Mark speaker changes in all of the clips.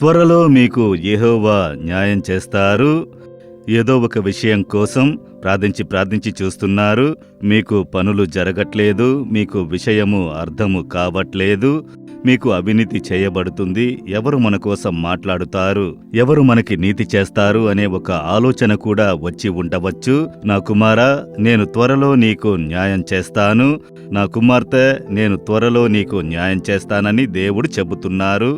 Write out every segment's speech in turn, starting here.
Speaker 1: త్వరలో మీకు యెహోవా న్యాయం చేస్తారు. ఏదో ఒక విషయం కోసం ప్రార్థించి చూస్తున్నారు. మీకు పనులు జరగట్లేదు. మీకు విషయము అర్థము కావట్లేదు. మీకు అవినీతి చేయబడుతుంది. ఎవరు మన కోసం మాట్లాడుతారు, ఎవరు మనకి నీతి చేస్తారు అనే ఒక ఆలోచన కూడా వచ్చి ఉండవచ్చు. నా కుమారా, నేను త్వరలో నీకు న్యాయం చేస్తాను. నా కుమార్తె, నేను త్వరలో నీకు న్యాయం చేస్తానని దేవుడు చెబుతున్నారు.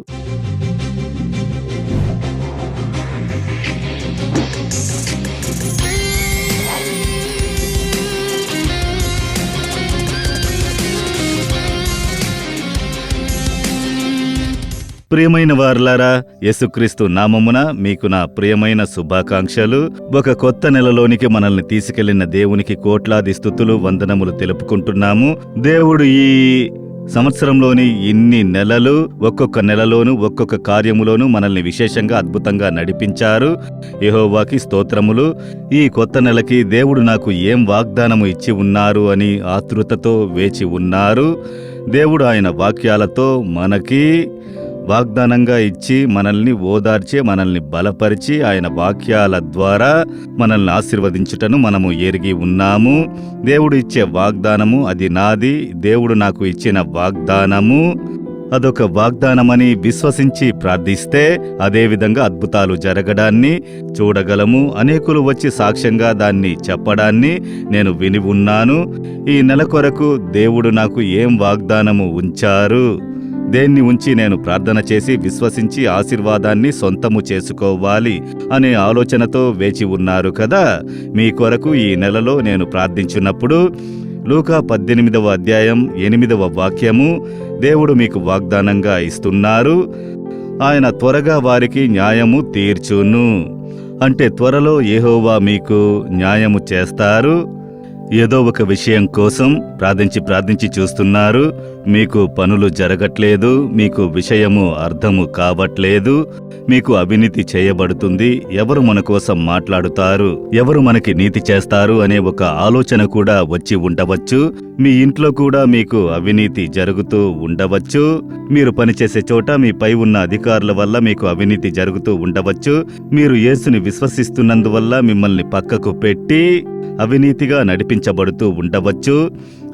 Speaker 1: ప్రియమైన వారలారా, యేసుక్రీస్తు నామమున మీకు నా ప్రియమైన శుభాకాంక్షలు. ఒక కొత్త నెలలోనికి మనల్ని తీసుకెళ్లిన దేవునికి కోట్లాది స్తుతులు, వందనములు తెలుపుకుంటున్నాము. దేవుడు ఈ సంవత్సరంలోని ఇన్ని నెలలు ఒక్కొక్క నెలలోను ఒక్కొక్క కార్యములోను మనల్ని విశేషంగా అద్భుతంగా నడిపించారు. యెహోవాకి స్తోత్రములు. ఈ కొత్త నెలకి దేవుడు నాకు ఏం వాగ్దానము ఇచ్చి ఉన్నారు అని ఆతృతతో వేచి ఉన్నారు. దేవుడు ఆయన వాక్యాలతో మనకి వాగ్దానంగా ఇచ్చి మనల్ని ఓదార్చి, మనల్ని బలపరిచి, ఆయన వాక్యాల ద్వారా మనల్ని ఆశీర్వదించుటను మనము ఎరిగి ఉన్నాము. దేవుడు ఇచ్చే వాగ్దానము అది నాది, దేవుడు నాకు ఇచ్చిన వాగ్దానము అదొక వాగ్దానమని విశ్వసించి ప్రార్థిస్తే అదేవిధంగా అద్భుతాలు జరగడాన్ని చూడగలము. అనేకులు వచ్చి సాక్ష్యంగా దాన్ని చెప్పడాన్ని నేను విని ఉన్నాను. ఈ నెల కొరకు దేవుడు నాకు ఏం వాగ్దానము ఉంచారు, దేన్ని ఉంచి నేను ప్రార్థన చేసి విశ్వసించి ఆశీర్వాదాన్ని సొంతము చేసుకోవాలి అనే ఆలోచనతో వేచి ఉన్నారు కదా. మీ కొరకు ఈ నెలలో నేను ప్రార్థించున్నప్పుడు లూకా 18వ అధ్యాయం 8వ వాక్యము దేవుడు మీకు వాగ్దానంగా ఇస్తున్నారు. ఆయన త్వరగా వారికి న్యాయము తీర్చును. అంటే త్వరలో యెహోవా మీకు న్యాయము చేస్తారు. ఏదో ఒక విషయం కోసం ప్రార్థించి చూస్తున్నారు. మీకు పనులు జరగట్లేదు. మీకు విషయము అర్థము కావట్లేదు. మీకు అవినీతి చేయబడుతుంది. ఎవరు మన కోసం మాట్లాడుతారు, ఎవరు మనకి నీతి చేస్తారు అనే ఒక ఆలోచన కూడా వచ్చి ఉండవచ్చు. మీ ఇంట్లో కూడా మీకు అవినీతి జరుగుతూ ఉండవచ్చు. మీరు పనిచేసే చోట మీ పై ఉన్న అధికారుల వల్ల మీకు అవినీతి జరుగుతూ ఉండవచ్చు. మీరు యేసుని విశ్వసిస్తున్నందువల్ల మిమ్మల్ని పక్కకు పెట్టి అవినీతిగా నడిపించబడుతూ ఉండవచ్చు.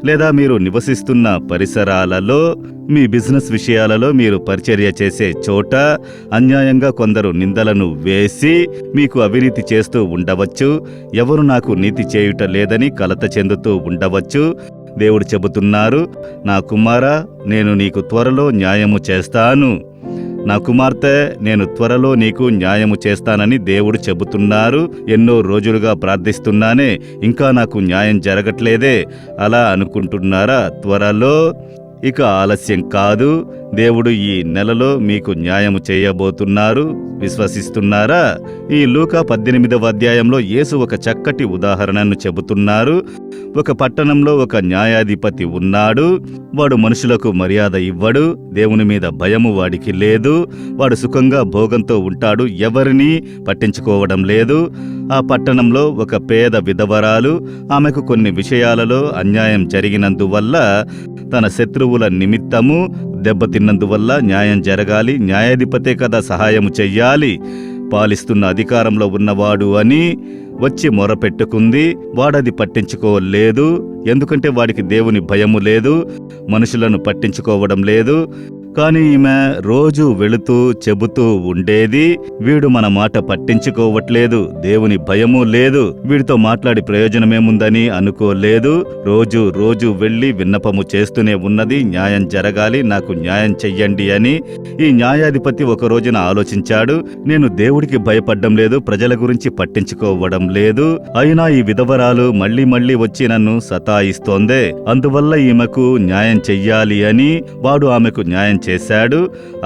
Speaker 1: లేదా మీరు నివసిస్తున్న పరిసరాలలో, మీ బిజినెస్ విషయాలలో, మీరు పరిచర్య చేసే చోట అన్యాయంగా కొందరు నిందలను వేసి మీకు అవినీతి చేస్తూ ఉండవచ్చు. ఎవరు నాకు నీతి చేయుట లేదని కలత చెందుతూ ఉండవచ్చు. దేవుడు చెబుతున్నారు, నా కుమారా, నేను నీకు త్వరలో న్యాయము చేస్తాను. నా కుమార్తె, నేను త్వరలో నీకు న్యాయము చేస్తానని దేవుడు చెబుతున్నారు. ఎన్నో రోజులుగా ప్రార్థిస్తున్నానే, ఇంకా నాకు న్యాయం జరగట్లేదే అలా అనుకుంటున్నారా? త్వరలో, ఇక ఆలస్యం కాదు. దేవుడు ఈ నెలలో మీకు న్యాయము చేయబోతున్నారు. విశ్వసిస్తున్నారా? ఈ లూకా 18వ అధ్యాయంలో యేసు ఒక చక్కటి ఉదాహరణను చెబుతున్నారు. ఒక పట్టణంలో ఒక న్యాయాధిపతి ఉన్నాడు. వాడు మనుషులకు మర్యాద ఇవ్వడు. దేవుని మీద భయము వాడికి లేదు. వాడు సుఖంగా భోగంతో ఉంటాడు. ఎవరినీ పట్టించుకోవడం లేదు. ఆ పట్టణంలో ఒక పేద విధవరాలు. ఆమెకు కొన్ని విషయాలలో అన్యాయం జరిగినందువల్ల, తన శత్రువుల నిమిత్తము దెబ్బతిన్నందువల్ల న్యాయం జరగాలి. న్యాయాధిపతే కదా సహాయము చెయ్యాలి. పాలిస్తున్న అధికారంలో ఉన్నవాడు అని వచ్చి మొరపెట్టుకుంది. వాడది పట్టించుకోలేదు. ఎందుకంటే వాడికి దేవుని భయము లేదు, మనుషులను పట్టించుకోవడం లేదు. కానీ ఈమె రోజు వెళుతూ చెబుతూ ఉండేది, వీడు మన మాట పట్టించుకోవట్లేదు, దేవుని భయము లేదు, వీడితో మాట్లాడి ప్రయోజనమేముందని అనుకోలేదు. రోజు వెళ్లి విన్నపము చేస్తూనే ఉన్నది, న్యాయం జరగాలి, నాకు న్యాయం చెయ్యండి అని. ఈ న్యాయాధిపతి ఒక రోజున ఆలోచించాడు, నేను దేవుడికి భయపడ్డం లేదు, ప్రజల గురించి పట్టించుకోవడం లేదు. అయినా ఈ విధవరాలు మళ్ళీ వచ్చి నన్ను సతాయిస్తోందే, అందువల్ల ఈమెకు న్యాయం చెయ్యాలి అని వాడు ఆమెకు న్యాయం చేశాడు.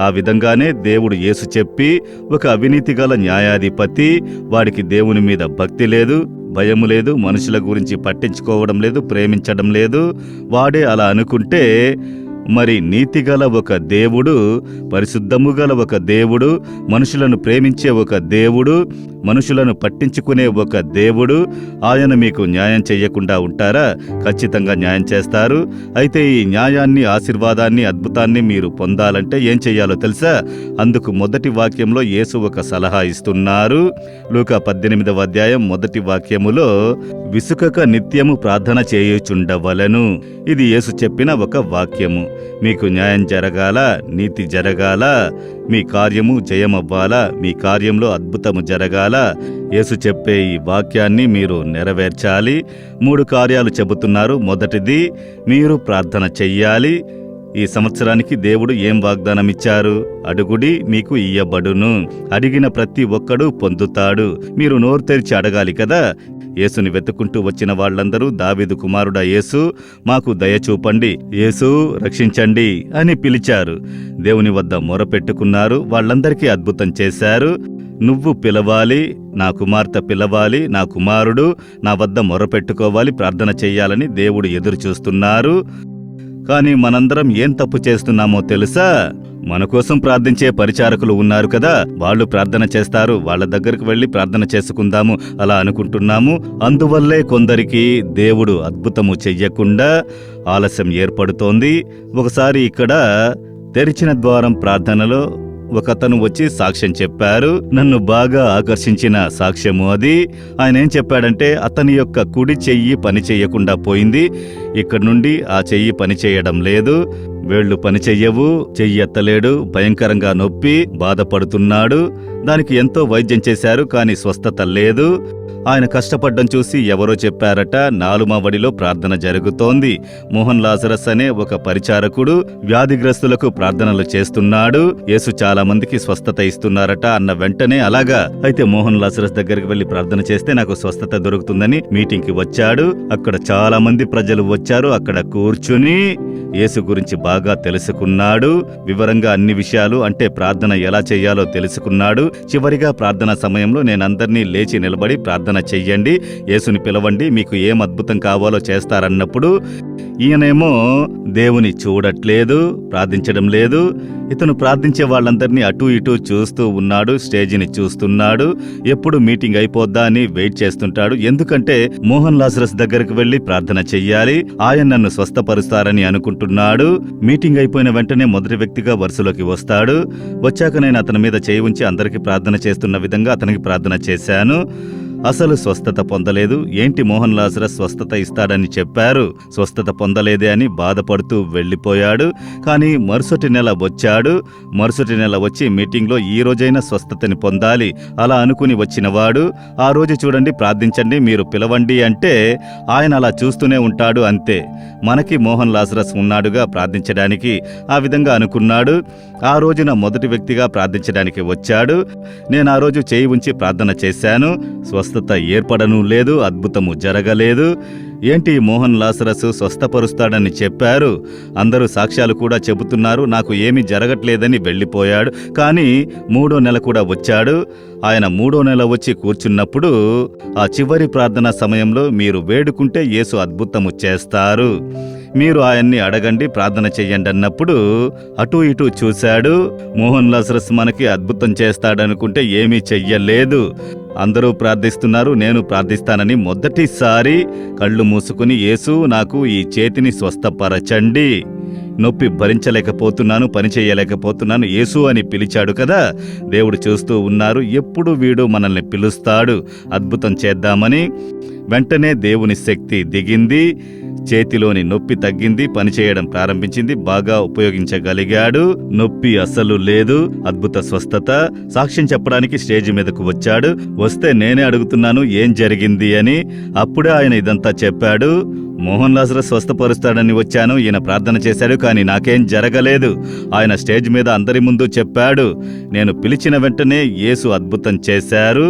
Speaker 1: ఆ విధంగానే దేవుడు యేసు చెప్పి, ఒక అవినీతి గల న్యాయాధిపతి, వాడికి దేవుని మీద భక్తి లేదు, భయము లేదు, మనుషుల గురించి పట్టించుకోవడం లేదు, ప్రేమించడం లేదు. వాడే అలా అనుకుంటే మరి నీతిగల ఒక దేవుడు, పరిశుద్ధము గల ఒక దేవుడు, మనుషులను ప్రేమించే ఒక దేవుడు, మనుషులను పట్టించుకునే ఒక దేవుడు, ఆయన మీకు న్యాయం చెయ్యకుండా ఉంటారా? ఖచ్చితంగా న్యాయం చేస్తారు. అయితే ఈ న్యాయాన్ని, ఆశీర్వాదాన్ని, అద్భుతాన్ని మీరు పొందాలంటే ఏం చెయ్యాలో తెలుసా? అందుకు మొదటి వాక్యంలో యేసు ఒక సలహా ఇస్తున్నారు. లూకా 18వ అధ్యాయం మొదటి వాక్యములో, విసుకక నిత్యము ప్రార్థన చేయుచుండవలెను. ఇది యేసు చెప్పిన ఒక వాక్యము. మీకు న్యాయం జరగాల, నీతి జరగాల, మీ కార్యము జయమవ్వాలా, మీ కార్యంలో అద్భుతము జరగాల, యేసు చెప్పే ఈ వాక్యాన్ని మీరు నెరవేర్చాలి. 3 కార్యాలు చెబుతున్నారు. మొదటిది, మీరు ప్రార్థన చెయ్యాలి. ఈ సంవత్సరానికి దేవుడు ఏం వాగ్దానం ఇచ్చారు? అడుగుడి మీకు ఇయ్యబడును. అడిగిన ప్రతి ఒక్కడు పొందుతాడు. మీరు నోరు తెరిచి అడగాలి కదా. యేసుని వెతుక్కుంటూ వచ్చిన వాళ్ళందరూ, దావీదు కుమారుడా యేసు, మాకు దయ చూపండి, యేసు రక్షించండి అని పిలిచారు. దేవుని వద్ద మొరపెట్టుకున్నారు. వాళ్ళందరికీ అద్భుతం చేశారు. నువ్వు పిలవాలి, నా కుమార్తె పిలవాలి, నా కుమారుడు నా వద్ద మొరపెట్టుకోవాలి, ప్రార్థన చెయ్యాలని దేవుడు ఎదురు చూస్తున్నారు. కానీ మనందరం ఏం తప్పు చేస్తున్నామో తెలుసా? మన కోసం ప్రార్థించే పరిచారకులు ఉన్నారు కదా, వాళ్ళు ప్రార్థన చేస్తారు, వాళ్ళ దగ్గరకు వెళ్లి ప్రార్థన చేసుకుందాము అలా అనుకుంటున్నాము. అందువల్లే కొందరికి దేవుడు అద్భుతము చెయ్యకుండా ఆలస్యం ఏర్పడుతోంది. ఒకసారి ఇక్కడ తెరిచిన ద్వారం ప్రార్థనలో ఒకతను వచ్చి సాక్ష్యం చెప్పారు. నన్ను బాగా ఆకర్షించిన సాక్ష్యము అది. ఆయన ఏం చెప్పాడంటే, అతని యొక్క కుడి చెయ్యి పని చెయ్యకుండా పోయింది. ఇక్కడి నుండి ఆ చెయ్యి పని చేయడం లేదు, వేళ్లు పని చెయ్యవు, చెయ్యి ఎత్తలేడు, భయంకరంగా నొప్పి బాధపడుతున్నాడు. దానికి ఎంతో వైద్యం చేశారు, కానీ స్వస్థత లేదు. ఆయన కష్టపడ్డం చూసి ఎవరో చెప్పారట, నాలుమవడిలో ప్రార్థన జరుగుతోంది. మోహన్ లాజరస్ అనే ఒక పరిచారకుడు వ్యాధిగ్రస్తులకు ప్రార్థనలు చేస్తున్నాడు, యేసు చాలా మందికి స్వస్థత ఇస్తున్నారట అన్న వెంటనే, అలాగా అయితే మోహన్ లాజరస్ దగ్గరికి వెళ్లి ప్రార్థన చేస్తే నాకు స్వస్థత దొరుకుతుందని మీటింగ్ కి వచ్చాడు. అక్కడ చాలా మంది ప్రజలు వచ్చారు. అక్కడ కూర్చుని యేసు గురించి బాగా తెలుసుకున్నాడు. వివరంగా అన్ని విషయాలు, అంటే ప్రార్థన ఎలా చెయ్యాలో తెలుసుకున్నాడు. చివరిగా ప్రార్థన సమయంలో, నేనందరినీ లేచి నిలబడి ప్రార్థన చెయ్యండి, యేసుని పిలవండి, మీకు ఏం అద్భుతం కావాలో చేస్తారన్నప్పుడు, ఈయనేమో దేవుని చూడట్లేదు, ప్రార్థించడం లేదు. ఇతను ప్రార్థించే వాళ్ళందరినీ అటూ ఇటూ చూస్తూ ఉన్నాడు, స్టేజిని చూస్తున్నాడు. ఎప్పుడు మీటింగ్ అయిపోద్దా అని వెయిట్ చేస్తుంటాడు. ఎందుకంటే మోహన్ లాజరస్ దగ్గరకు వెళ్లి ప్రార్థన చెయ్యాలి, ఆయన నన్ను స్వస్థపరుస్తారని అనుకుంటున్నాడు. మీటింగ్ అయిపోయిన వెంటనే మొదటి వ్యక్తిగా వరుసలోకి వస్తాడు. వచ్చాక నేను అతని మీద చేయి ఉంచి అందరికీ ప్రార్థన చేస్తున్న విధంగా అతనికి ప్రార్థన చేశాను. అసలు స్వస్థత పొందలేదు. ఏంటి మోహన్ లాజరస్ స్వస్థత ఇస్తాడని చెప్పారు, స్వస్థత పొందలేదే అని బాధపడుతూ వెళ్ళిపోయాడు. కానీ మరుసటి నెల వచ్చాడు. మరుసటి నెల వచ్చి మీటింగ్లో ఈ రోజైనా స్వస్థతని పొందాలి అలా అనుకుని వచ్చినవాడు, ఆ రోజు చూడండి ప్రార్థించండి, మీరు పిలవండి అంటే ఆయన అలా చూస్తూనే ఉంటాడు, అంతే. మనకి మోహన్ లాజరస్ ఉన్నాడుగా ప్రార్థించడానికి, ఆ విధంగా అనుకున్నాడు. ఆ రోజున మొదటి వ్యక్తిగా ప్రార్థించడానికి వచ్చాడు. నేను ఆ రోజు చేయి ఉంచి ప్రార్థన చేశాను. స్వస్థత ఏర్పడను లేదు, అద్భుతము జరగలేదు. ఏంటి మోహన్ లాజరస్ స్వస్థపరుస్తాడని చెప్పారు, అందరూ సాక్ష్యాలు కూడా చెబుతున్నారు, నాకు ఏమీ జరగట్లేదని వెళ్ళిపోయాడు. కానీ 3వ నెల కూడా వచ్చాడు. ఆయన 3వ నెల వచ్చి కూర్చున్నప్పుడు, ఆ చివరి ప్రార్థనా సమయంలో మీరు వేడుకుంటే యేసు అద్భుతము చేస్తారు, మీరు ఆయన్ని అడగండి, ప్రార్థన చెయ్యండి అన్నప్పుడు అటూ ఇటూ చూశాడు. మోహన్ లాజరస్ మనకి అద్భుతం చేస్తాడనుకుంటే ఏమీ చెయ్యలేదు. అందరూ ప్రార్థిస్తున్నారు, నేను ప్రార్థిస్తానని మొదటిసారి కళ్ళు మూసుకుని, యేసు నాకు ఈ చేతిని స్వస్థపరచండి, నొప్పి భరించలేకపోతున్నాను, పని చేయలేకపోతున్నాను, యేసు అని పిలిచాడు కదా. దేవుడు చూస్తూ ఉన్నారు, ఎప్పుడు వీడు మనల్ని పిలుస్తాడు అద్భుతం చేద్దామని. వెంటనే దేవుని శక్తి దిగింది, చేతిలోని నొప్పి తగ్గింది, పనిచేయడం ప్రారంభించింది, బాగా ఉపయోగించగలిగాడు, నొప్పి అస్సలు లేదు, అద్భుత స్వస్థత. సాక్ష్యం చెప్పడానికి స్టేజ్ మీదకు వచ్చాడు. వస్తే నేనే అడుగుతున్నాను ఏం జరిగింది అని. అప్పుడే ఆయన ఇదంతా చెప్పాడు. మోహన్ లాజరస్ స్వస్థపరుస్తాడని వచ్చాను, ఈయన ప్రార్థన చేశాడు, కానీ నాకేం జరగలేదు. ఆయన స్టేజ్ మీద అందరి ముందు చెప్పాడు, నేను పిలిచిన వెంటనే యేసు అద్భుతం చేశారు.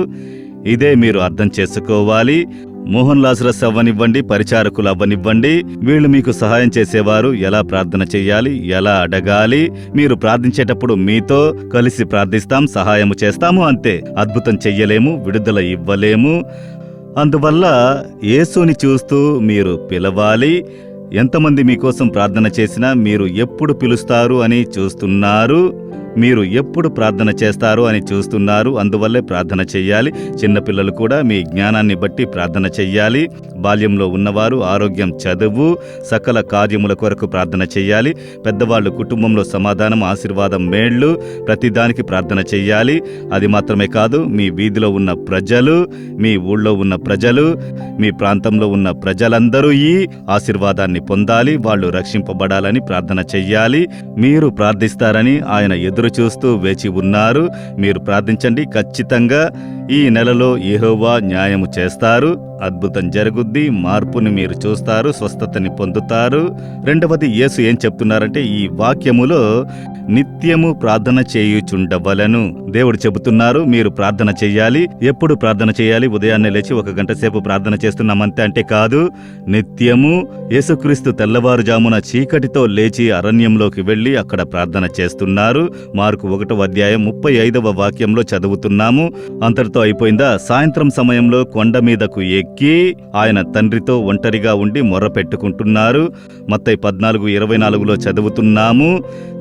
Speaker 1: ఇదే మీరు అర్థం చేసుకోవాలి. మోహన్ లాజరస్ అవ్వనివ్వండి, పరిచారకులు అవ్వనివ్వండి, వీళ్ళు మీకు సహాయం చేసేవారు. ఎలా ప్రార్థన చెయ్యాలి, ఎలా అడగాలి, మీరు ప్రార్థించేటప్పుడు మీతో కలిసి ప్రార్థిస్తాం, సహాయము చేస్తాము, అంతే. అద్భుతం చెయ్యలేము, విడుదల ఇవ్వలేము. అందువల్ల యేసుని చూస్తూ మీరు పిలవాలి. ఎంతమంది మీకోసం ప్రార్థన చేసినా మీరు ఎప్పుడు పిలుస్తారు అని చూస్తున్నారు. మీరు ఎప్పుడు ప్రార్థన చేస్తారు అని చూస్తున్నారు. అందువల్లే ప్రార్థన చెయ్యాలి. చిన్నపిల్లలు కూడా మీ జ్ఞానాన్ని బట్టి ప్రార్థన చెయ్యాలి. బాల్యంలో ఉన్నవారు ఆరోగ్యం, చదువు, సకల కార్యముల కొరకు ప్రార్థన చెయ్యాలి. పెద్దవాళ్ళు కుటుంబంలో సమాధానం, ఆశీర్వాదం, మేళ్లు, ప్రతిదానికి ప్రార్థన చెయ్యాలి. అది మాత్రమే కాదు, మీ వీధిలో ఉన్న ప్రజలు, మీ ఊళ్ళో ఉన్న ప్రజలు, మీ ప్రాంతంలో ఉన్న ప్రజలందరూ ఈ ఆశీర్వాదాన్ని పొందాలి. వాళ్ళు రక్షింపబడాలని ప్రార్థన చెయ్యాలి. మీరు ప్రార్థిస్తారని ఆయన ఎదురు చూస్తూ వేచి ఉన్నారు. మీరు ప్రార్థించండి. ఖచ్చితంగా ఈ నెలలో యెహోవా న్యాయము చేస్తారు. అద్భుతం జరుగుద్ది. మార్పుని మీరు చూస్తారు. స్వస్థతని పొందుతారు. రెండవది, యేసు ఏం చెప్తున్నారంటే ఈ వాక్యములో నిత్యము ప్రార్థన చేయుచుండవలెను. దేవుడు చెబుతున్నారు మీరు ప్రార్థన చెయ్యాలి. ఎప్పుడు ప్రార్థన చేయాలి? ఉదయాన్నే లేచి 1 గంట సేపు ప్రార్థన చేస్తున్నామంతే అంటే కాదు. నిత్యము యేసుక్రీస్తు తెల్లవారుజామున చీకటితో లేచి అరణ్యంలోకి వెళ్లి అక్కడ ప్రార్థన చేస్తున్నారు. మార్కు 1వ అధ్యాయం 35వ వాక్యంలో చదువుతున్నాము. అంతటితో అయిపోయిందా? సాయంత్రం సమయంలో కొండ మీదకు ఎక్కి ఆయన తండ్రితో ఒంటరిగా ఉండి మొర్ర పెట్టుకుంటున్నారు. మత్తయి 14:24లో చదువుతున్నాము.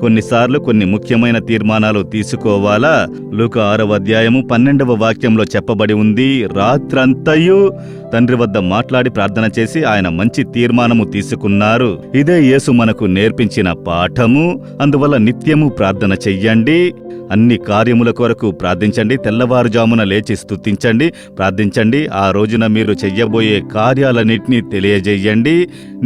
Speaker 1: కొన్నిసార్లు కొన్ని ముఖ్యమైన తీర్మానాలు తీసుకోవాలా? లూకా 6వ అధ్యాయము 12వ వాక్యంలో చెప్పబడి ఉంది. రాత్రంతయు తండ్రి వద్ద మాట్లాడి ప్రార్థన చేసి ఆయన మంచి తీర్మానము తీసుకున్నారు. ఇదే యేసు మనకు నేర్పించిన పాఠము. అందువల్ల నిత్యము ప్రార్థన చెయ్యండి. అన్ని కార్యముల కొరకు ప్రార్థించండి. తెల్లవారుజామున లేచి స్తుతించండి, ప్రార్థించండి. ఆ రోజున మీరు చెయ్యబోయే కార్యాలన్నింటినీ తెలియజేయండి.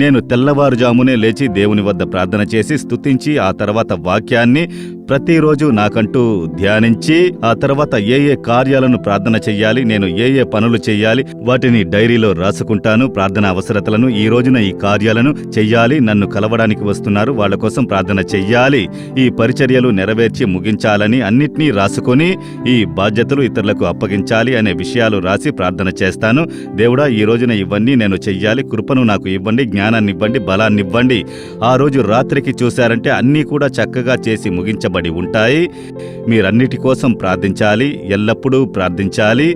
Speaker 1: నేను తెల్లవారుజామునే లేచి దేవుని వద్ద ప్రార్థన చేసి స్తుతించి ఆ తర్వాత వాక్యాన్ని ప్రతిరోజు నాకంటూ ధ్యానించి ఆ తర్వాత ఏ కార్యాలను ప్రార్థన చెయ్యాలి, నేను ఏ పనులు చెయ్యాలి వాటిని డైరీలో రాసుకుంటాను. ప్రార్థన అవసరతలను, ఈ రోజున ఈ కార్యాలను చెయ్యాలి, నన్ను కలవడానికి వస్తున్నారు, వాళ్ళ కోసం ప్రార్థన చెయ్యాలి, ఈ పరిచర్యలు నెరవేర్చి ముగించాలని అన్నిటినీ రాసుకొని ఈ బాధ్యతలు ఇతరులకు అప్పగించాలి అనే విషయాలు రాసి ప్రార్థన చేస్తాను. దేవుడా, ఈ రోజున ఇవన్నీ నేను చెయ్యాలి, కృపను నాకు ఇవ్వండి, జ్ఞానాన్ని ఇవ్వండి, బలాన్ని ఇవ్వండి. ఆ రోజు రాత్రికి చూశారంటే అన్నీ కూడా చక్కగా చేసి ముగించబడి ఉంటాయి. మీరన్నిటి కోసం ప్రార్థించాలి, ఎల్లప్పుడూ ప్రార్థించాలి.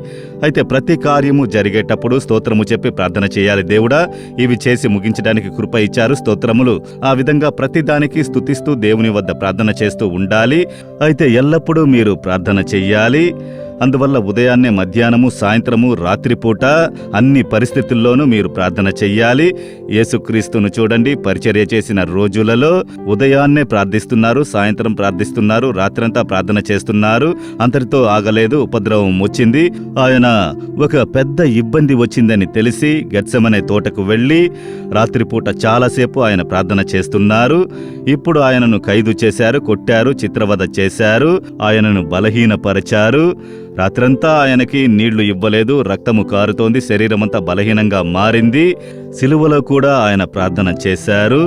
Speaker 1: అయితే ప్రతి కార్యము జరిగేటప్పుడు స్తోత్రము చెప్పి ప్రార్థన చేయాలి. దేవుడా, ఇవి చేసి ముగించడానికి కృప ఇచ్చారు, స్తోత్రములు. ఆ విధంగా ప్రతిదానికి స్తుతిస్తూ దేవుని వద్ద ప్రార్థన చేస్తూ ఉండాలి. అయితే ఎల్లప్పుడూ మీరు ప్రార్థన చెయ్యాలి. అందువల్ల ఉదయాన్నే, మధ్యాహ్నము, సాయంత్రము, రాత్రిపూట అన్ని పరిస్థితుల్లోనూ మీరు ప్రార్థన చెయ్యాలి. యేసుక్రీస్తును చూడండి, పరిచర్య చేసిన రోజులలో ఉదయాన్నే ప్రార్థిస్తున్నారు, సాయంత్రం ప్రార్థిస్తున్నారు, రాత్రంతా ప్రార్థన చేస్తున్నారు. అంతటితో ఆగలేదు. ఉపద్రవం వచ్చింది. ఆయన ఒక పెద్ద ఇబ్బంది వచ్చిందని తెలిసి గెత్సెమనే తోటకు వెళ్లి రాత్రిపూట చాలాసేపు ఆయన ప్రార్థన చేస్తున్నారు. ఇప్పుడు ఆయనను ఖైదు చేశారు, కొట్టారు, చిత్రవద చేశారు, ఆయనను బలహీనపరిచారు. రాత్రంతా ఆయనకి నీళ్లు ఇవ్వలేదు, రక్తము కారుతోంది, శరీరమంతా బలహీనంగా మారింది. సిలువలో కూడా ఆయన ప్రార్థన చేశారు.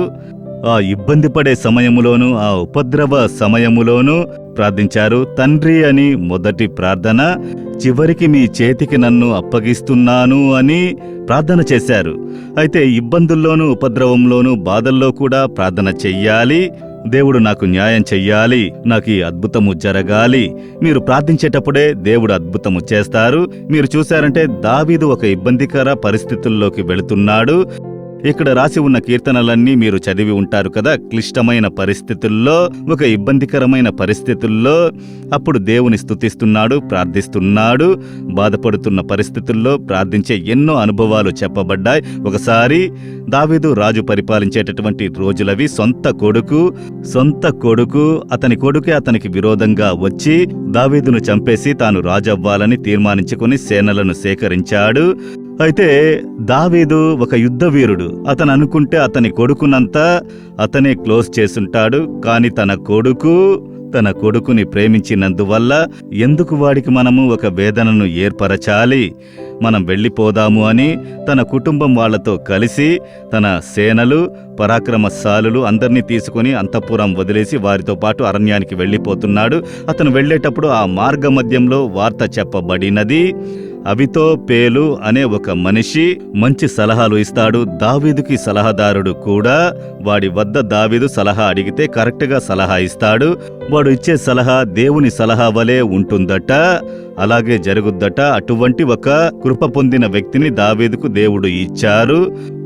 Speaker 1: ఆ ఇబ్బంది పడే సమయములోనూ, ఆ ఉపద్రవ సమయములోనూ ప్రార్థించారు. తండ్రి అని మొదటి ప్రార్థన, చివరికి మీ చేతికి నన్ను అప్పగిస్తున్నాను అని ప్రార్థన చేశారు. అయితే ఇబ్బందుల్లోనూ, ఉపద్రవంలోనూ, బాధల్లో కూడా ప్రార్థన చెయ్యాలి. దేవుడు నాకు న్యాయం చెయ్యాలి, నాకు ఈ అద్భుతము జరగాలి. మీరు ప్రార్థించేటప్పుడే దేవుడు అద్భుతము చేస్తారు. మీరు చూశారంటే దావీదు ఒక ఇబ్బందికర పరిస్థితుల్లోకి వెళుతున్నాడు. ఇక్కడ రాసి ఉన్న కీర్తనలన్నీ మీరు చదివి ఉంటారు కదా. క్లిష్టమైన పరిస్థితుల్లో, ఒక ఇబ్బందికరమైన పరిస్థితుల్లో అప్పుడు దేవుని స్తుతిస్తున్నాడు, ప్రార్థిస్తున్నాడు. బాధపడుతున్న పరిస్థితుల్లో ప్రార్థించే ఎన్నో అనుభవాలు చెప్పబడ్డాయి. ఒకసారి దావీదు రాజు పరిపాలించేటటువంటి రోజులవి. సొంత కొడుకు అతని కొడుకే అతనికి విరోధంగా వచ్చి దావీదును చంపేసి తాను రాజవ్వాలని తీర్మానించుకుని సేనలను సేకరించాడు. అయితే దావీదు ఒక యుద్ధ వీరుడు. అతను అనుకుంటే అతని కొడుకునంతా అతనే క్లోజ్ చేసుంటాడు. కాని తన కొడుకుని ప్రేమించినందువల్ల ఎందుకు వాడికి మనము ఒక వేదనను ఏర్పరచాలి, మనం వెళ్ళిపోదాము అని తన కుటుంబం వాళ్లతో కలిసి తన సేనలు, పరాక్రమశాలులు అందర్నీ తీసుకుని అంతఃపురం వదిలేసి వారితో పాటు అరణ్యానికి వెళ్ళిపోతున్నాడు. అతను వెళ్ళేటప్పుడు ఆ మార్గ మధ్యంలో వార్త చెప్పబడినది. అవితోపేలు అనే ఒక మనిషి మంచి సలహాలు ఇస్తాడు. దావీదుకి సలహాదారుడు కూడా. వాడి వద్ద దావీదు సలహా అడిగితే కరెక్ట్గా సలహా ఇస్తాడు. వాడు ఇచ్చే సలహా దేవుని సలహా వలె ఉంటుందట, అలాగే జరుగుద్దట. అటువంటి ఒక కృప పొందిన వ్యక్తిని దావీదుకు దేవుడు ఇచ్చారు.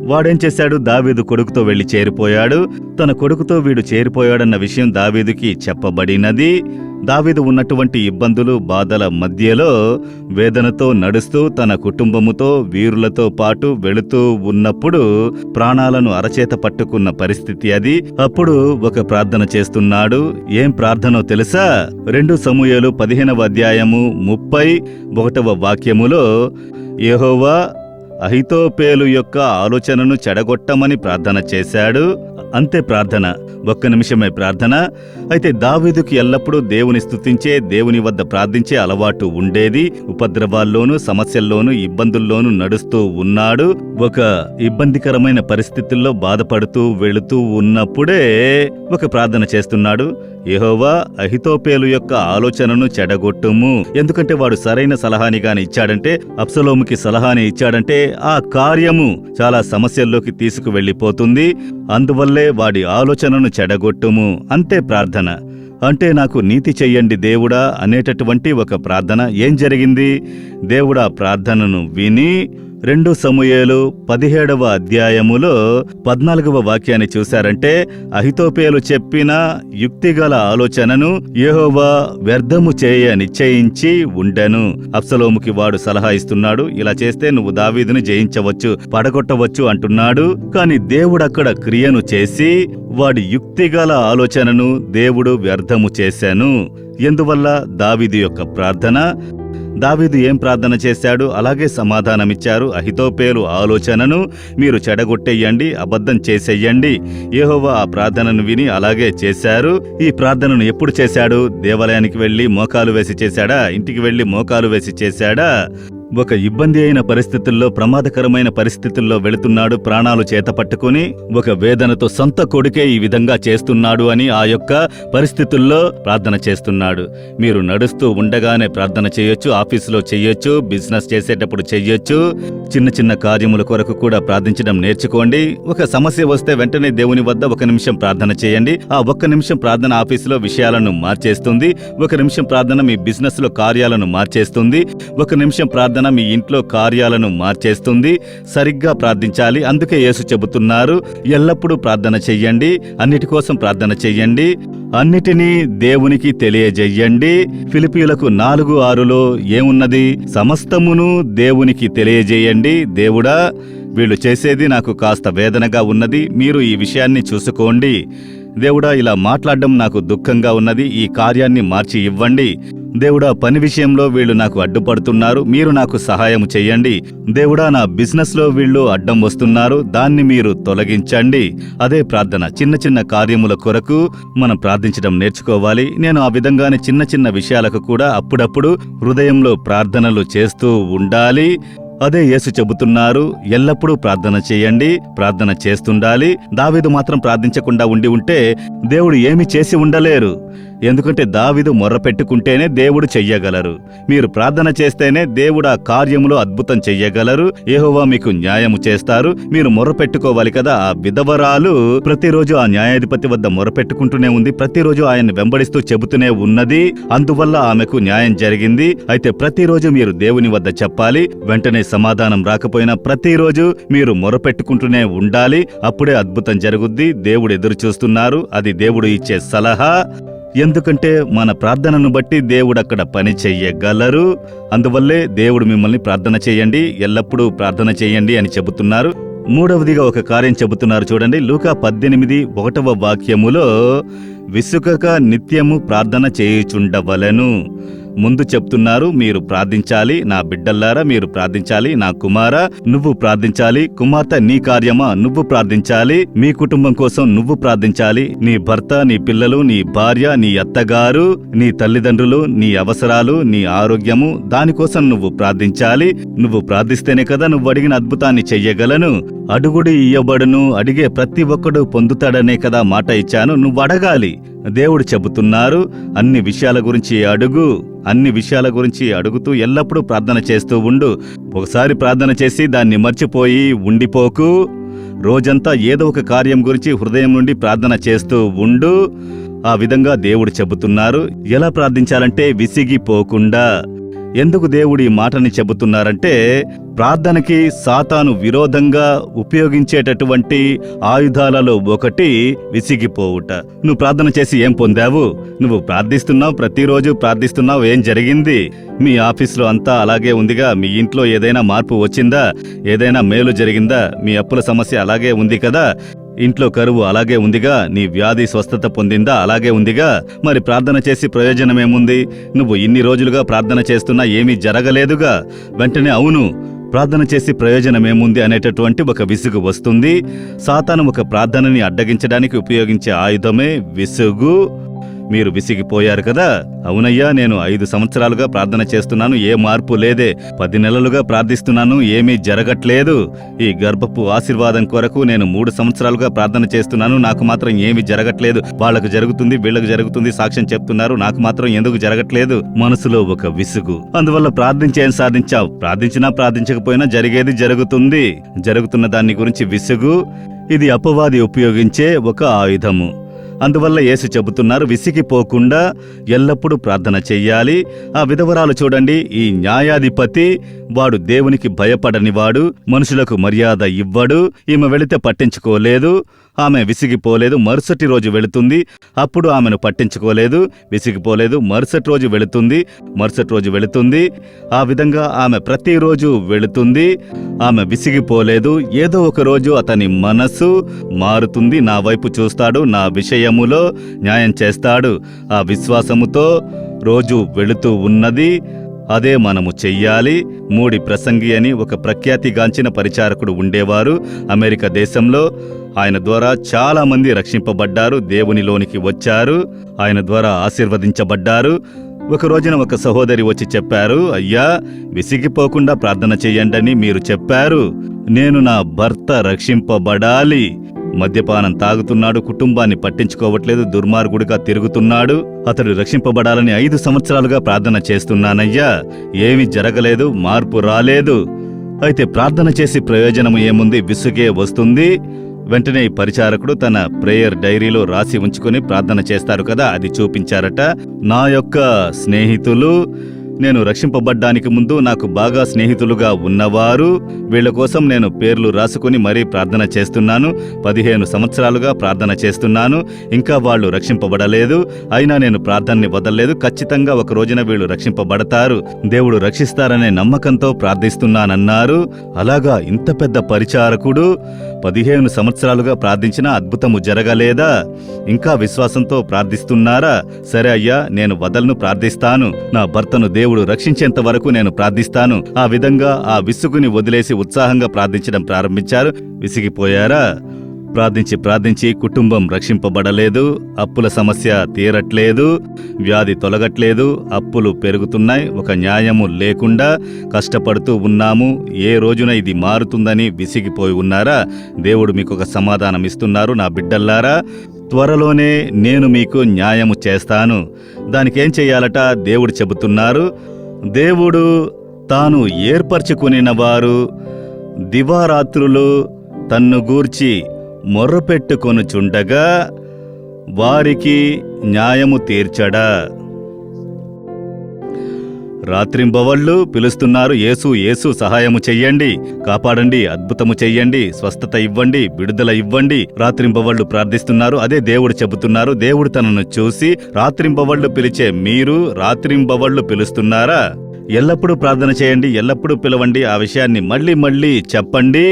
Speaker 1: వాడేం చేశాడు? దావీదు కొడుకుతో వెళ్లి చేరిపోయాడు. తన కొడుకుతో వీడు చేరిపోయాడన్న విషయం దావీదుకి చెప్పబడినది. దావీదు ఉన్నటువంటి ఇబ్బందులు, బాధల మధ్యలో వేదనతో నడుస్తూ తన కుటుంబముతో వీరులతో పాటు వెళుతూ ఉన్నప్పుడు ప్రాణాలను అరచేత పట్టుకున్న పరిస్థితి అది. అప్పుడు ఒక ప్రార్థన చేస్తున్నాడు. ఏం ప్రార్థనో తెలుసా? 2 సమూయేలు 15వ అధ్యాయము 31వ వాక్యములో యెహోవా అహితోపేలు యొక్క ఆలోచనను చెడగొట్టమని ప్రార్థన చేశాడు. అంతే ప్రార్థన, ఒక్క నిమిషమే ప్రార్థన. అయితే దావీదుకి ఎల్లప్పుడూ దేవుని స్తుతించే, దేవుని వద్ద ప్రార్థించే అలవాటు ఉండేది. ఉపద్రవాల్లోనూ, సమస్యల్లోనూ, ఇబ్బందుల్లోనూ నడుస్తూ ఉన్నాడు. ఒక ఇబ్బందికరమైన పరిస్థితుల్లో బాధపడుతూ వెళుతూ ఉన్నప్పుడే ఒక ప్రార్థన చేస్తున్నాడు. యెహోవా అహితోపేలు యొక్క ఆలోచనను చెడగొట్టుము. ఎందుకంటే వాడు సరైన సలహాని గాని ఇచ్చాడంటే, అబ్షలోముకి సలహాని ఇచ్చాడంటే ఆ కార్యము చాలా సమస్యల్లోకి తీసుకువెళ్ళిపోతుంది. అందువల్లే వాడి ఆలోచనను చెడగొట్టుము. అంతే ప్రార్థన. అంటే నాకు నీతి చెయ్యండి దేవుడా అనేటటువంటి ఒక ప్రార్థన. ఏం జరిగింది? దేవుడా ప్రార్థనను విని 2 సమూయేలు 17వ అధ్యాయములో 14వ వాక్యాన్ని చూశారంటే, అహితోపేలు చెప్పిన యుక్తిగల ఆలోచనను యెహోవా వ్యర్థము చేయ నిశ్చయించి ఉండెను. అబ్షలోముకి వాడు సలహా ఇస్తున్నాడు, ఇలా చేస్తే నువ్వు దావీదుని జయించవచ్చు, పడగొట్టవచ్చు అంటున్నాడు. కాని దేవుడక్కడ క్రియను చేసి వాడి యుక్తిగల ఆలోచనను దేవుడు వ్యర్థము చేశాను. ఎందువల్ల? దావీదు యొక్క ప్రార్థన. దావీదు ఏం ప్రార్థన చేశాడు? అలాగే సమాధానమిచ్చారు. అహితోపేలు ఆలోచనను మీరు చెడగొట్టేయండి, అబద్ధం చేసేయండి. యెహోవా ఆ ప్రార్థనను విని అలాగే చేశారు. ఈ ప్రార్థనను ఎప్పుడు చేశాడు? దేవాలయానికి వెళ్లి మోకాలు వేసి చేశాడా? ఇంటికి వెళ్లి మోకాలు వేసి చేశాడా? ఒక ఇబ్బంది అయిన పరిస్థితుల్లో, ప్రమాదకరమైన పరిస్థితుల్లో వెళుతున్నాడు, ప్రాణాలు చేతపట్టుకుని ఒక వేదనతో సొంత కొడుకే ఈ విధంగా చేస్తున్నాడు అని ఆ యొక్క పరిస్థితుల్లో ప్రార్థన చేస్తున్నాడు. మీరు నడుస్తూ ఉండగానే ప్రార్థన చేయొచ్చు, ఆఫీసులో చెయ్యొచ్చు, బిజినెస్ చేసేటప్పుడు చెయ్యొచ్చు. చిన్న చిన్న కార్యముల కొరకు కూడా ప్రార్థించడం నేర్చుకోండి. ఒక సమస్య వస్తే వెంటనే దేవుని వద్ద 1 నిమిషం ప్రార్థన చేయండి. ఆ 1 నిమిషం ప్రార్థన ఆఫీసులో విషయాలను మార్చేస్తుంది. 1 నిమిషం ప్రార్థన మీ బిజినెస్ లో కార్యాలను మార్చేస్తుంది. 1 నిమిషం ప్రార్థన మీ ఇంట్లో కార్యాలను మార్చేస్తుంది. సరిగ్గా ప్రార్థించాలి. అందుకే యేసు చెబుతున్నారు, ఎల్లప్పుడూ ప్రార్థన చెయ్యండి, అన్నిటి కోసం ప్రార్థన చెయ్యండి, అన్నిటినీ దేవునికి తెలియజెయ్యండి. ఫిలిప్పీయులకు 4:6లో ఏమున్నది? సమస్తమును దేవునికి తెలియజేయండి. దేవుడా, వీళ్ళు చేసేది నాకు కాస్త వేదనగా ఉన్నది, మీరు ఈ విషయాన్ని చూసుకోండి. దేవుడా, ఇలా మాట్లాడడం నాకు దుఃఖంగా ఉన్నది, ఈ కార్యాన్ని మార్చి ఇవ్వండి. దేవుడా, పని విషయంలో వీళ్ళు నాకు అడ్డుపడుతున్నారు, మీరు నాకు సహాయం చెయ్యండి. దేవుడా, నా బిజినెస్ లో వీళ్ళు అడ్డం వస్తున్నారు, దాన్ని మీరు తొలగించండి. అదే ప్రార్థన. చిన్న చిన్న కార్యముల కొరకు మనం ప్రార్థించడం నేర్చుకోవాలి. నేను ఆ విధంగానే చిన్న చిన్న విషయాలకు కూడా అప్పుడప్పుడు హృదయంలో ప్రార్థనలు చేస్తూ ఉండాలి. అదే యేసు చెబుతున్నారు, ఎల్లప్పుడూ ప్రార్థన చేయండి, ప్రార్థన చేస్తుండాలి. దావీదు మాత్రం ప్రార్థించకుండా ఉంటే దేవుడు ఏమీ చేసి ఉండలేరు. ఎందుకంటే దావీదు మొర్ర పెట్టుకుంటేనే దేవుడు చెయ్యగలరు. మీరు ప్రార్థన చేస్తేనే దేవుడు ఆ కార్యములో అద్భుతం చెయ్యగలరు. యెహోవా మీకు న్యాయము చేస్తారు. మీరు మొర్ర పెట్టుకోవాలి కదా. ఆ విధవరాలు ప్రతిరోజు ఆ న్యాయాధిపతి వద్ద మొర్ర పెట్టుకుంటూనే ఉంది, ప్రతిరోజు ఆయన్ని వెంబడిస్తూ చెబుతూనే ఉన్నది. అందువల్ల ఆమెకు న్యాయం జరిగింది. అయితే ప్రతిరోజు మీరు దేవుని వద్ద చెప్పాలి. వెంటనే సమాధానం రాకపోయినా ప్రతిరోజు మీరు మొర్ర పెట్టుకుంటూనే ఉండాలి. అప్పుడే అద్భుతం జరుగుద్ది. దేవుడు ఎదురు చూస్తున్నారు. అది దేవుడు ఇచ్చే సలహా. ఎందుకంటే మన ప్రార్థనను బట్టి దేవుడు అక్కడ పని చెయ్యగలరు. అందువల్లే దేవుడు మిమ్మల్ని ప్రార్థన చేయండి, ఎల్లప్పుడూ ప్రార్థన చేయండి అని చెబుతున్నారు. మూడవదిగా ఒక కార్యం చెబుతున్నారు చూడండి. లూకా 18:1వ వాక్యములో విసుకక నిత్యము ప్రార్థన చేయుచుండవలెను. ముందు చెప్తున్నారు, మీరు ప్రార్థించాలి. నా బిడ్డల్లారా, మీరు ప్రార్థించాలి. నా కుమారా, నువ్వు ప్రార్థించాలి. కుమార్తె, నీ కార్యమా, నువ్వు ప్రార్థించాలి. మీ కుటుంబం కోసం నువ్వు ప్రార్థించాలి. నీ భర్త, నీ పిల్లలు, నీ భార్య, నీ అత్తగారు, నీ తల్లిదండ్రులు, నీ అవసరాలు, నీ ఆరోగ్యము, దానికోసం నువ్వు ప్రార్థించాలి. నువ్వు ప్రార్థిస్తేనే కదా నువ్వు అడిగిన అద్భుతాన్ని చెయ్యగలను. అడుగుడి ఇయ్యబడును, అడిగే ప్రతి ఒక్కడు పొందుతాడనే కదా మాట ఇచ్చాను. నువ్వు అడగాలి. దేవుడు చెబుతున్నారు, అన్ని విషయాల గురించి అడుగు, అన్ని విషయాల గురించి అడుగుతూ ఎల్లప్పుడూ ప్రార్థన చేస్తూ ఉండు. ఒకసారి ప్రార్థన చేసి దాన్ని మర్చిపోయి ఉండిపోకు. రోజంతా ఏదో ఒక కార్యం గురించి హృదయం నుండి ప్రార్థన చేస్తూ ఉండు. ఆ విధంగా దేవుడు చెబుతున్నారు. ఎలా ప్రార్థించాలంటే విసిగిపోకుండా. ఎందుకు దేవుడు ఈ మాటని చెబుతున్నారంటే, ప్రార్థనకి సాతాను విరోధంగా ఉపయోగించేటటువంటి ఆయుధాలలో ఒకటి విసిగిపోవుట. నువ్వు ప్రార్థన చేసి ఏం పొందావు? నువ్వు ప్రార్థిస్తున్నావు, ప్రతిరోజు ప్రార్థిస్తున్నావు, ఏం జరిగింది? మీ ఆఫీసులో అంతా అలాగే ఉందిగా? మీ ఇంట్లో ఏదైనా మార్పు వచ్చిందా? ఏదైనా మేలు జరిగిందా? మీ అప్పుల సమస్య అలాగే ఉంది కదా? ఇంట్లో కరువు అలాగే ఉందిగా? నీ వ్యాధి స్వస్థత పొందిందా? అలాగే ఉందిగా? మరి ప్రార్థన చేసి ప్రయోజనమేముంది? నువ్వు ఇన్ని రోజులుగా ప్రార్థన చేస్తున్నా ఏమీ జరగలేదుగా? వెంటనే అవును, ప్రార్థన చేసి ప్రయోజనమేముంది అనేటటువంటి ఒక విసుగు వస్తుంది. సాతాను ఒక ప్రార్థనని అడ్డగించడానికి ఉపయోగించే ఆయుధమే విసుగు. మీరు విసిగిపోయారు కదా? అవునయ్యా, నేను 5 సంవత్సరాలుగా ప్రార్థన చేస్తున్నాను, ఏ మార్పు లేదే. 10 నెలలుగా ప్రార్థిస్తున్నాను, ఏమీ జరగట్లేదు. ఈ గర్భపు ఆశీర్వాదం కొరకు నేను 3 సంవత్సరాలుగా ప్రార్థన చేస్తున్నాను, నాకు మాత్రం ఏమీ జరగట్లేదు. వాళ్లకు జరుగుతుంది, వీళ్లకు జరుగుతుంది, సాక్ష్యం చెప్తున్నారు, నాకు మాత్రం ఎందుకు జరగట్లేదు? మనసులో ఒక విసుగు. అందువల్ల ప్రార్థించి ఏం సాధించావు? ప్రార్థించినా ప్రార్థించకపోయినా జరిగేది జరుగుతుంది. జరుగుతున్న దాన్ని గురించి విసుగు. ఇది అపవాది ఉపయోగించే ఒక ఆయుధము. అందువల్ల యేసు చెబుతున్నారు, విసిగిపోకుండా ఎల్లప్పుడూ ప్రార్థన చెయ్యాలి. ఆ విధవరాలు చూడండి, ఈ న్యాయాధిపతి వాడు దేవునికి భయపడనివాడు, మనుషులకు మర్యాద ఇవ్వడు. ఈమె వెళితే పట్టించుకోలేదు, ఆమె విసిగిపోలేదు. మరుసటి రోజు వెళుతుంది, అప్పుడు ఆమెను పట్టించుకోలేదు, విసిగిపోలేదు. మరుసటి రోజు వెళుతుంది, మరుసటి రోజు వెళుతుంది. ఆ విధంగా ఆమె ప్రతిరోజు వెళుతుంది, ఆమె విసిగిపోలేదు. ఏదో ఒక రోజు అతని మనస్సు మారుతుంది, నా వైపు చూస్తాడు, నా విషయములో న్యాయం చేస్తాడు. ఆ విశ్వాసముతో రోజు వెళుతూ ఉన్నది. అదే మనము చెయ్యాలి. మూడి ప్రసంగి అని ఒక ప్రఖ్యాతిగాంచిన పరిచారకుడు ఉండేవారు అమెరికా దేశంలో. ఆయన ద్వారా చాలా మంది రక్షింపబడ్డారు, దేవునిలోనికి వచ్చారు, ఆయన ద్వారా ఆశీర్వదించబడ్డారు. ఒక రోజున ఒక సహోదరి వచ్చి చెప్పారు, అయ్యా, విసిగిపోకుండా ప్రార్థన చెయ్యండని మీరు చెప్పారు. నేను నా భర్త రక్షింపబడాలి. మద్యపానం తాగుతున్నాడు, కుటుంబాన్ని పట్టించుకోవట్లేదు, దుర్మార్గుడిగా తిరుగుతున్నాడు. అతడు రక్షింపబడాలని 5 సంవత్సరాలుగా ప్రార్థన చేస్తున్నానయ్యా, ఏమీ జరగలేదు, మార్పు రాలేదు. అయితే ప్రార్థన చేసి ప్రయోజనం ఏముంది? విసుగే వస్తుంది. వెంటనే ఈ పరిచారకుడు తన ప్రేయర్ డైరీలో రాసి ఉంచుకొని ప్రార్థన చేస్తారు కదా, అది చూపించారట. నా యొక్క స్నేహితులు, నేను రక్షింపబడ్డానికి ముందు నాకు బాగా స్నేహితులుగా ఉన్నవారు, వీళ్ల కోసం నేను పేర్లు రాసుకుని మరీ ప్రార్థన చేస్తున్నాను. 15 సంవత్సరాలుగా ప్రార్థన చేస్తున్నాను, ఇంకా వాళ్ళు రక్షింపబడలేదు. అయినా నేను ప్రార్థనని వదలలేదు. ఖచ్చితంగా ఒక రోజున వీళ్ళు రక్షింపబడతారు, దేవుడు రక్షిస్తారనే నమ్మకంతో ప్రార్థిస్తున్నానన్నారు. అలాగా ఇంత పెద్ద పరిచారకుడు 15 సంవత్సరాలుగా ప్రార్థించినా అద్భుతము జరగలేదా? ఇంకా విశ్వాసంతో ప్రార్థిస్తున్నారా? సరే అయ్యా, నేను వదలను, ప్రార్థిస్తాను. నా భర్తను దేవుడు రక్షించేంత వరకు నేను ప్రార్థిస్తాను. ఆ విధంగా ఆ విసుగుని వదిలేసి ఉత్సాహంగా ప్రార్థించడం ప్రారంభించారు. విసిగిపోయారా? ప్రార్థించి కుటుంబం రక్షింపబడలేదు, అప్పుల సమస్య తీరట్లేదు, వ్యాధి తొలగట్లేదు, అప్పులు పెరుగుతున్నాయి, ఒక న్యాయము లేకుండా కష్టపడుతూ ఉన్నాము. ఏ రోజున ఇది మారుతుందని విసిగిపోయి ఉన్నారా? దేవుడు మీకు ఒక సమాధానం ఇస్తున్నారు, నా బిడ్డల్లారా. త్వరలోనే నేను మీకు న్యాయము చేస్తాను. దానికేం చెయ్యాలట? దేవుడు చెబుతున్నారు, దేవుడు తాను ఏర్పరచుకునిన వారు దివారాత్రులు తన్ను గూర్చి మొర్రపెట్టుకొనుచుండగా వారికి న్యాయము తీర్చడా? రాత్రింబవళ్ళు పిలుస్తున్నారు, యేసు యేసు, సహాయము చెయ్యండి, కాపాడండి, అద్భుతము చెయ్యండి, స్వస్థత ఇవ్వండి, విడుదల ఇవ్వండి. రాత్రింబవళ్ళు ప్రార్థిస్తున్నారు. అదే దేవుడు చెబుతున్నారు. దేవుడు తనను చూసి రాత్రింబవళ్ళు పిలిచే మీరు రాత్రింబవళ్ళు పిలుస్తున్నారా? ఎల్లప్పుడూ ప్రార్థన చేయండి, ఎల్లప్పుడూ పిలవండి, ఆ విషయాన్ని మళ్ళీ మళ్ళీ చెప్పండి,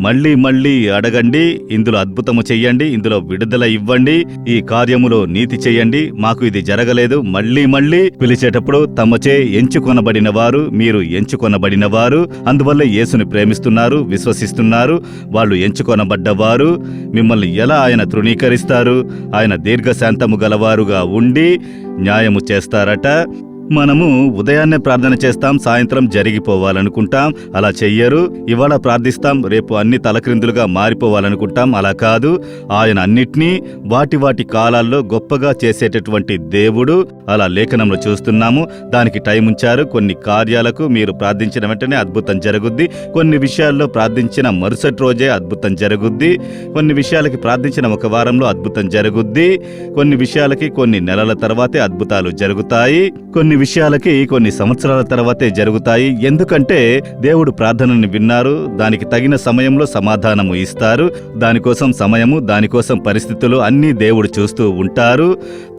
Speaker 1: మళ్ళీ మళ్ళీ అడగండి. ఇందులో అద్భుతము చెయ్యండి, ఇందులో విడుదల ఇవ్వండి, ఈ కార్యములో నీతి చెయ్యండి, మాకు ఇది జరగలేదు. మళ్ళీ మళ్ళీ పిలిచేటప్పుడు తమచే ఎంచుకొనబడిన వారు, మీరు ఎంచుకొనబడిన వారు, అందువల్ల యేసుని ప్రేమిస్తున్నారు, విశ్వసిస్తున్నారు. వాళ్ళు ఎంచుకొనబడ్డవారు. మిమ్మల్ని ఎలా ఆయన తృణీకరిస్తారు? ఆయన దీర్ఘశాంతము గలవారుగా ఉండి న్యాయము చేస్తారట. మనము ఉదయాన్నే ప్రార్థన చేస్తాం, సాయంత్రం జరిగిపోవాలనుకుంటాం, అలా చెయ్యరు. ఇవాళ ప్రార్థిస్తాం, రేపు అన్ని తలక్రిందులుగా మారిపోవాలనుకుంటాం, అలా కాదు. ఆయన అన్నిటినీ వాటి వాటి కాలాల్లో గొప్పగా చేసేటటువంటి దేవుడు. అలా లేఖనంలో చూస్తున్నాము. దానికి టైం ఉంచారు. కొన్ని కార్యాలకు మీరు ప్రార్థించిన వెంటనే అద్భుతం జరుగుద్ది, కొన్ని విషయాల్లో ప్రార్థించిన మరుసటి రోజే అద్భుతం జరుగుద్ది, కొన్ని విషయాలకి ప్రార్థించిన ఒక వారంలో అద్భుతం జరుగుద్ది, కొన్ని విషయాలకి కొన్ని నెలల తర్వాతే అద్భుతాలు జరుగుతాయి, కొన్ని కొన్ని విషయాలకి కొన్ని సంవత్సరాల తర్వాతే జరుగుతాయి. ఎందుకంటే దేవుడు ప్రార్థనని విన్నారు, దానికి తగిన సమయంలో సమాధానము ఇస్తారు. దానికోసం సమయము, దానికోసం పరిస్థితులు అన్నీ దేవుడు చూస్తూ ఉంటారు.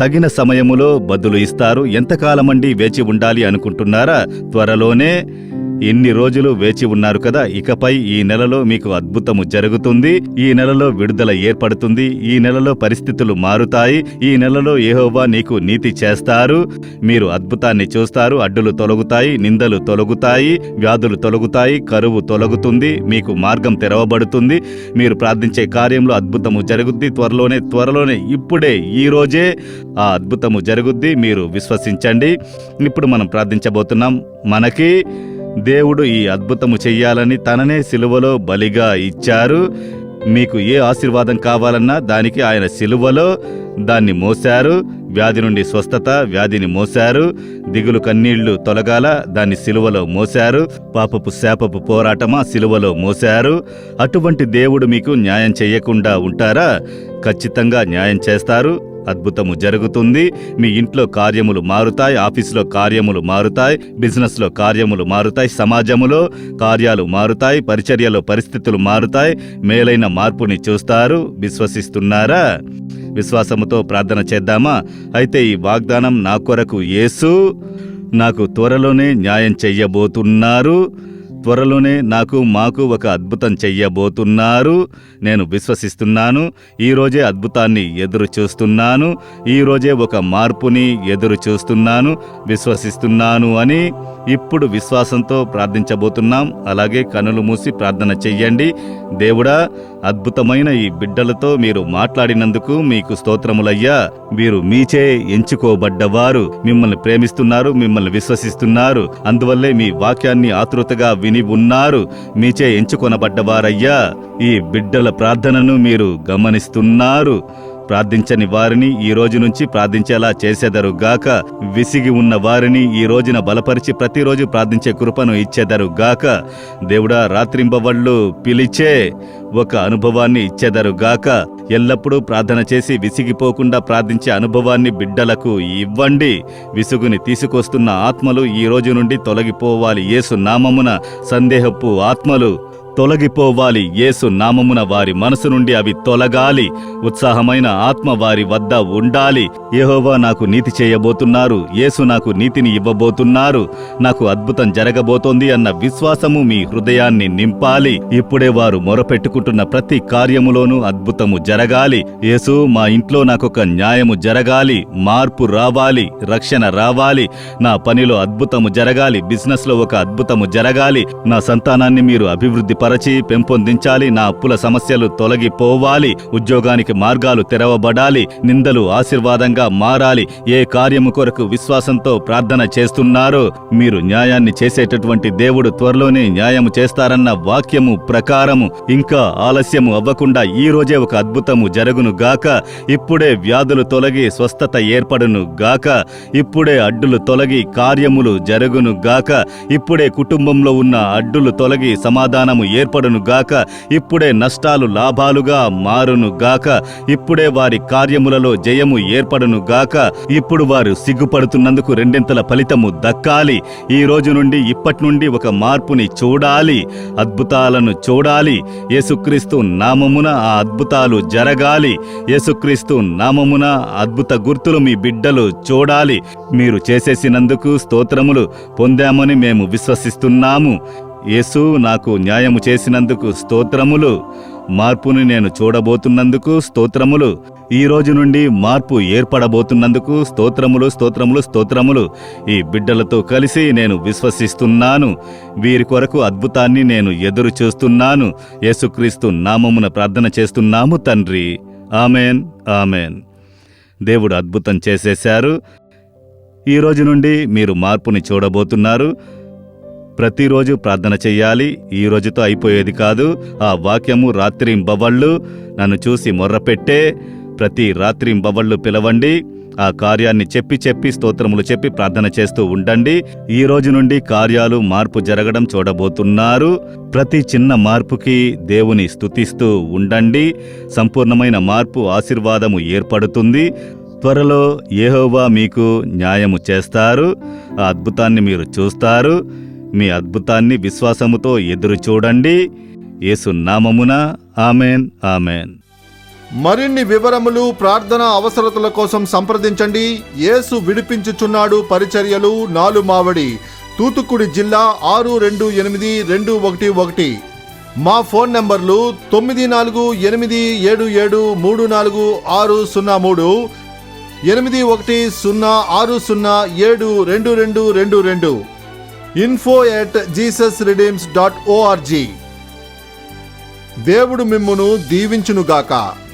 Speaker 1: తగిన సమయములో బదులు ఇస్తారు. ఎంతకాలమండి వేచి ఉండాలి అనుకుంటున్నారా? త్వరలోనే. ఇన్ని రోజులు వేచి ఉన్నారు కదా, ఇకపై ఈ నెలలో మీకు అద్భుతము జరుగుతుంది. ఈ నెలలో విడుదల ఏర్పడుతుంది. ఈ నెలలో పరిస్థితులు మారుతాయి. ఈ నెలలో యెహోవా నీకు నీతి చేస్తారు. మీరు అద్భుతాన్ని చూస్తారు. అడ్డులు తొలగుతాయి, నిందలు తొలగుతాయి, వ్యాధులు తొలగుతాయి, కరువు తొలగుతుంది, మీకు మార్గం తెరవబడుతుంది. మీరు ప్రార్థించే కార్యంలో అద్భుతము జరుగుద్ది. త్వరలోనే ఇప్పుడే ఈ రోజే ఆ అద్భుతము జరుగుద్ది. మీరు విశ్వసించండి. ఇప్పుడు మనం ప్రార్థించబోతున్నాం. మనకి దేవుడు ఈ అద్భుతము చెయ్యాలని తననే సిలువలో బలిగా ఇచ్చారు. మీకు ఏ ఆశీర్వాదం కావాలన్నా దానికి ఆయన సిలువలో దాన్ని మోశారు. వ్యాధి నుండి స్వస్థత, వ్యాధిని మోశారు. దిగులు కన్నీళ్లు తొలగాల, దాన్ని సిలువలో మోశారు. పాపపు శాపపు పోరాటమా, సిలువలో మోశారు. అటువంటి దేవుడు మీకు న్యాయం చెయ్యకుండా ఉంటారా? ఖచ్చితంగా న్యాయం చేస్తారు. అద్భుతము జరుగుతుంది. మీ ఇంట్లో కార్యములు మారుతాయి, ఆఫీసులో కార్యములు మారుతాయి, బిజినెస్లో కార్యములు మారుతాయి, సమాజములో కార్యాలు మారుతాయి, పరిచర్యలో పరిస్థితులు మారుతాయి. మేలైన మార్పుని చూస్తారు. విశ్వసిస్తున్నారా? విశ్వాసముతో ప్రార్థన చేద్దామా? అయితే ఈ వాగ్దానం నా కొరకు యేసు నాకు త్వరలోనే న్యాయం చెయ్యబోతున్నారు. త్వరలోనే మాకు ఒక అద్భుతం చెయ్యబోతున్నారు. నేను విశ్వసిస్తున్నాను. ఈరోజే అద్భుతాన్ని ఎదురు చూస్తున్నాను. ఈరోజే ఒక మార్పుని ఎదురు చూస్తున్నాను, విశ్వసిస్తున్నాను అని ఇప్పుడు విశ్వాసంతో ప్రార్థించబోతున్నాం. అలాగే కనులు మూసి ప్రార్థన చెయ్యండి. దేవుడా, అద్భుతమైన ఈ బిడ్డలతో మీరు మాట్లాడినందుకు మీకు స్తోత్రములయ్యా. వీరు మీచే ఎంచుకోబడ్డవారు. మిమ్మల్ని ప్రేమిస్తున్నారు, మిమ్మల్ని విశ్వసిస్తున్నారు. అందువల్లే మీ వాక్యాన్ని ఆతృతగా విని ఉన్నారు. మీచే ఎంచుకొనబడ్డవారయ్యా. ఈ బిడ్డల ప్రార్థనను మీరు గమనిస్తున్నారు. ప్రార్థించని వారిని ఈ రోజు నుంచి ప్రార్థించేలా చేసెదరుగాక. విసిగి ఉన్న వారిని ఈ రోజున బలపరిచి ప్రతిరోజు ప్రార్థించే కృపను ఇచ్చెదరుగాక. దేవుడా, రాత్రింబవళ్ళు పిలిచే ఒక అనుభవాన్ని ఇచ్చెదరుగాక. ఎల్లప్పుడూ ప్రార్థన చేసి విసిగిపోకుండా ప్రార్థించే అనుభవాన్ని బిడ్డలకు ఇవ్వండి. విసుగుని తీసుకొస్తున్న ఆత్మలు ఈ రోజు నుండి తొలగిపోవాలి. యేసు నామమున సందేహపు ఆత్మలు తొలగిపోవాలి. యేసు నామమున వారి మనసు నుండి అవి తొలగాలి. ఉత్సాహమైన ఆత్మ వారి వద్ద ఉండాలి. యెహోవా నాకు నీతి చేయబోతున్నారు, యేసు నాకు నీతిని ఇవ్వబోతున్నారు, నాకు అద్భుతం జరగబోతోంది అన్న విశ్వాసము మీ హృదయాన్ని నింపాలి. ఇప్పుడే వారు మొరపెట్టుకుంటున్న ప్రతి కార్యములోనూ అద్భుతము జరగాలి. యేసు, మా ఇంట్లో నాకొక న్యాయము జరగాలి, మార్పు రావాలి, రక్షణ రావాలి, నా పనిలో అద్భుతము జరగాలి, బిజినెస్ లో ఒక అద్భుతము జరగాలి, నా సంతానాన్ని మీరు అభివృద్ధి పరచి పెంపొందించాలి, నా అప్పుల సమస్యలు తొలగిపోవాలి, ఉద్యోగానికి మార్గాలు తెరవబడాలి, నిందలు ఆశీర్వాదంగా మారాలి. ఏ కార్యము కొరకు విశ్వాసంతో ప్రార్థన చేస్తున్నారో మీరు న్యాయాన్ని చేసేటటువంటి దేవుడు త్వరలోనే న్యాయము చేస్తారన్న వాక్యము ప్రకారము ఇంకా ఆలస్యము అవ్వకుండా ఈ రోజే ఒక అద్భుతము జరుగును గాక. ఇప్పుడే వ్యాధులు తొలగి స్వస్థత ఏర్పడును గాక. ఇప్పుడే అడ్డులు తొలగి కార్యములు జరుగును గాక. ఇప్పుడే కుటుంబంలో ఉన్న అడ్డులు తొలగి సమాధానము ఏర్పడును గాక. ఇప్పుడే నష్టాలు లాభాలుగా మారును గాక. ఇప్పుడే వారి కార్యములలో జయము ఏర్పడును గాక. ఇప్పుడు వారు సిగ్గుపడుతున్నందుకు రెండింతల ఫలితము దక్కాలి. ఈ రోజు నుండి ఇప్పటి నుండి ఒక మార్పుని చూడాలి, అద్భుతాలను చూడాలి. యేసుక్రీస్తు నామమున ఆ అద్భుతాలు జరగాలి. యేసుక్రీస్తు నామమున అద్భుత గుర్తులు మీ బిడ్డలు చూడాలి. మీరు చేసేసినందుకు స్తోత్రములు పొందామని మేము విశ్వసిస్తున్నాము. యేసు, నాకు న్యాయము చేసినందుకు స్తోత్రములు. మార్పుని నేను చూడబోతున్నందుకు స్తోత్రములు. ఈ రోజు నుండి మార్పు ఏర్పడబోతున్నందుకు స్తోత్రములు, స్తోత్రములు, స్తోత్రములు. ఈ బిడ్డలతో కలిసి నేను విశ్వసిస్తున్నాను. వీరి కొరకు అద్భుతాన్ని నేను ఎదురు చూస్తున్నాను. యేసుక్రీస్తు నామమున ప్రార్థన చేస్తున్నాము తండ్రి. Amen, amen. దేవుడు అద్భుతం చేసేశారు. ఈ రోజు నుండి మీరు మార్పుని చూడబోతున్నారు. ప్రతిరోజు ప్రార్థన చెయ్యాలి. ఈ రోజుతో అయిపోయేది కాదు. ఆ వాక్యము రాత్రింబవళ్ళు నన్ను చూసి మొర్రపెట్టే ప్రతి రాత్రింబవళ్ళు పిలవండి. ఆ కార్యాన్ని చెప్పి స్తోత్రములు చెప్పి ప్రార్థన చేస్తూ ఉండండి. ఈ రోజు నుండి కార్యాలు మార్పు జరగడం చూడబోతున్నారు. ప్రతి చిన్న మార్పుకి దేవుని స్తుతిస్తూ ఉండండి. సంపూర్ణమైన మార్పు, ఆశీర్వాదము ఏర్పడుతుంది. త్వరలో యెహోవా మీకు న్యాయము చేస్తారు. ఆ అద్భుతాన్ని మీరు చూస్తారు. మీ అద్భుతాన్ని విశ్వాసముతో ఎదురు చూడండి. యేసు నామమున ఆమెన్, ఆమెన్.
Speaker 2: మరిన్ని వివరములు, ప్రార్థన అవసరతల కోసం సంప్రదించండి. యేసు విడిపించుచున్నాడు పరిచర్యలు, నాలుమావడి, తూతుక్కుడి జిల్లా 628211. మా ఫోన్ నంబర్లు 9487734603, 8106072222, info@jesusredeems.org. దేవుడు మిమ్మును దీవించునుగాక.